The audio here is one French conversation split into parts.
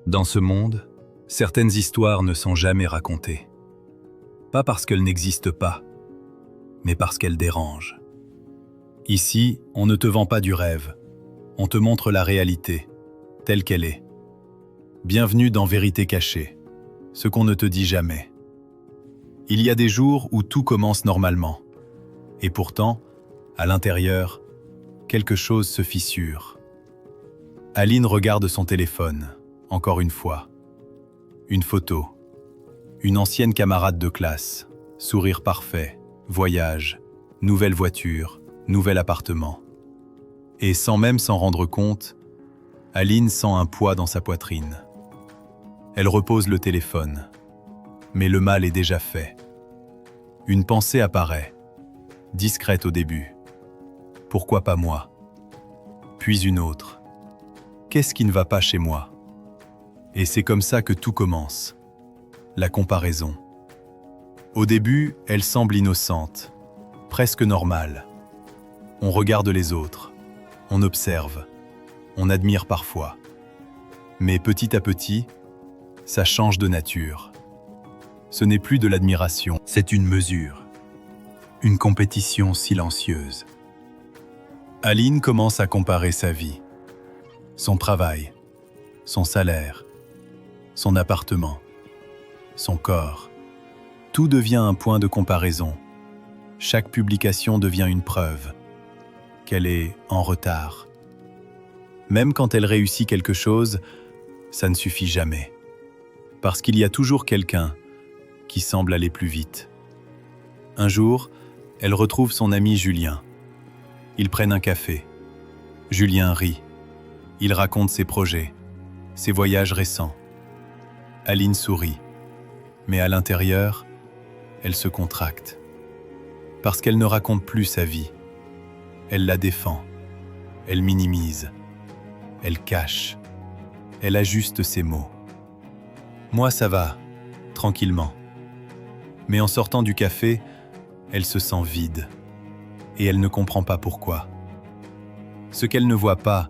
Dans ce monde, certaines histoires ne sont jamais racontées. Pas parce qu'elles n'existent pas, mais parce qu'elles dérangent. Ici, on ne te vend pas du rêve, on te montre la réalité, telle qu'elle est. Bienvenue dans Vérité cachée, ce qu'on ne te dit jamais. Il y a des jours où tout commence normalement, et pourtant, à l'intérieur, quelque chose se fissure. Aline regarde son téléphone, encore une fois. Une photo. Une ancienne camarade de classe. Sourire parfait. Voyage. Nouvelle voiture. Nouvel appartement. Et sans même s'en rendre compte, Aline sent un poids dans sa poitrine. Elle repose le téléphone. Mais le mal est déjà fait. Une pensée apparaît. Discrète au début. Pourquoi pas moi? Puis une autre. Qu'est-ce qui ne va pas chez moi? Et c'est comme ça que tout commence. La comparaison. Au début, elle semble innocente, presque normale. On regarde les autres, on observe, on admire parfois. Mais petit à petit, ça change de nature. Ce n'est plus de l'admiration, c'est une mesure. Une compétition silencieuse. Aline commence à comparer sa vie. Son travail, son salaire, son appartement, son corps. Tout devient un point de comparaison. Chaque publication devient une preuve qu'elle est en retard. Même quand elle réussit quelque chose, ça ne suffit jamais. Parce qu'il y a toujours quelqu'un qui semble aller plus vite. Un jour, elle retrouve son ami Julien. Ils prennent un café. Julien rit. Il raconte ses projets, ses voyages récents. Aline sourit, mais à l'intérieur, elle se contracte. Parce qu'elle ne raconte plus sa vie. Elle la défend, elle minimise, elle cache, elle ajuste ses mots. Moi, ça va, tranquillement. Mais en sortant du café, elle se sent vide, et elle ne comprend pas pourquoi. Ce qu'elle ne voit pas,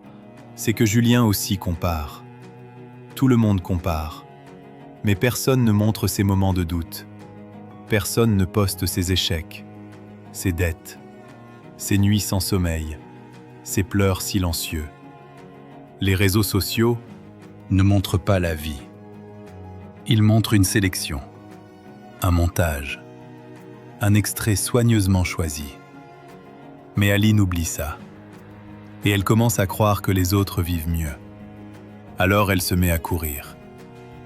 c'est que Julien aussi compare. Tout le monde compare. Mais personne ne montre ses moments de doute. Personne ne poste ses échecs, ses dettes, ses nuits sans sommeil, ses pleurs silencieux. Les réseaux sociaux ne montrent pas la vie. Ils montrent une sélection, un montage, un extrait soigneusement choisi. Mais Aline oublie ça. Et elle commence à croire que les autres vivent mieux. Alors elle se met à courir.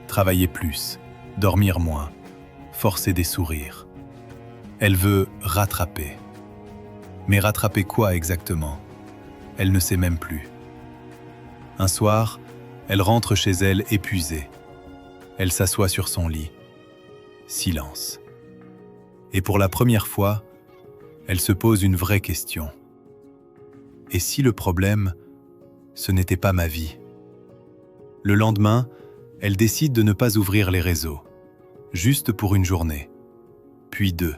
Travailler plus, dormir moins, forcer des sourires. Elle veut rattraper. Mais rattraper quoi exactement? Elle ne sait même plus. Un soir, elle rentre chez elle épuisée. Elle s'assoit sur son lit. Silence. Et pour la première fois, elle se pose une vraie question. Et si le problème, ce n'était pas ma vie? Le lendemain, elle décide de ne pas ouvrir les réseaux, juste pour une journée, puis 2,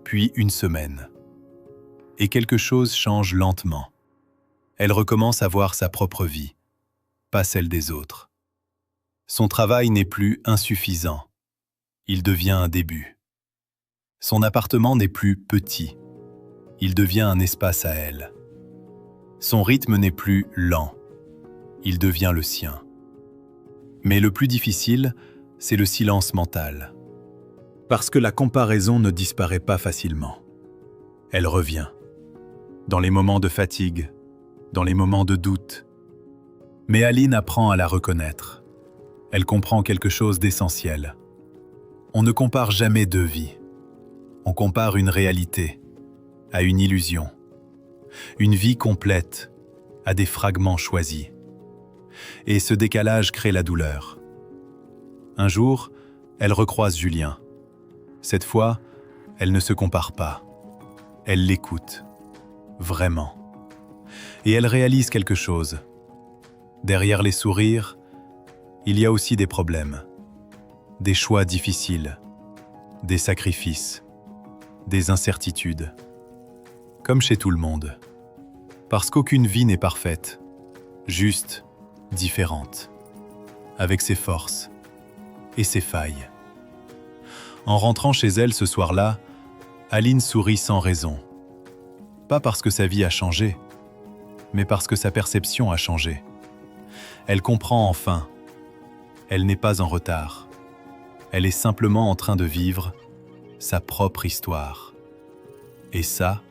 puis une semaine. Et quelque chose change lentement. Elle recommence à voir sa propre vie, pas celle des autres. Son travail n'est plus insuffisant, il devient un début. Son appartement n'est plus petit, il devient un espace à elle. Son rythme n'est plus lent, il devient le sien. Mais le plus difficile, c'est le silence mental. Parce que la comparaison ne disparaît pas facilement. Elle revient. Dans les moments de fatigue, dans les moments de doute. Mais Aline apprend à la reconnaître. Elle comprend quelque chose d'essentiel. On ne compare jamais deux vies. On compare une réalité à une illusion. Une vie complète à des fragments choisis. Et ce décalage crée la douleur. Un jour, elle recroise Julien. Cette fois, elle ne se compare pas. Elle l'écoute. Vraiment. Et elle réalise quelque chose. Derrière les sourires, il y a aussi des problèmes. Des choix difficiles. Des sacrifices. Des incertitudes. Comme chez tout le monde. Parce qu'aucune vie n'est parfaite. Juste, différente. avec ses forces et ses failles. En rentrant chez elle ce soir-là, Aline sourit sans raison. Pas parce que sa vie a changé, mais parce que sa perception a changé. Elle comprend enfin. Elle n'est pas en retard. Elle est simplement en train de vivre sa propre histoire. Et ça,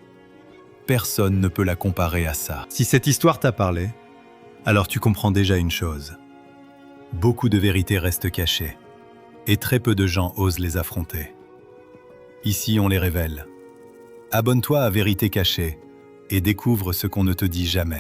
personne ne peut la comparer à ça. Si cette histoire t'a parlé, alors tu comprends déjà une chose. Beaucoup de vérités restent cachées, et très peu de gens osent les affronter. Ici, on les révèle. Abonne-toi à Vérité Cachée et découvre ce qu'on ne te dit jamais.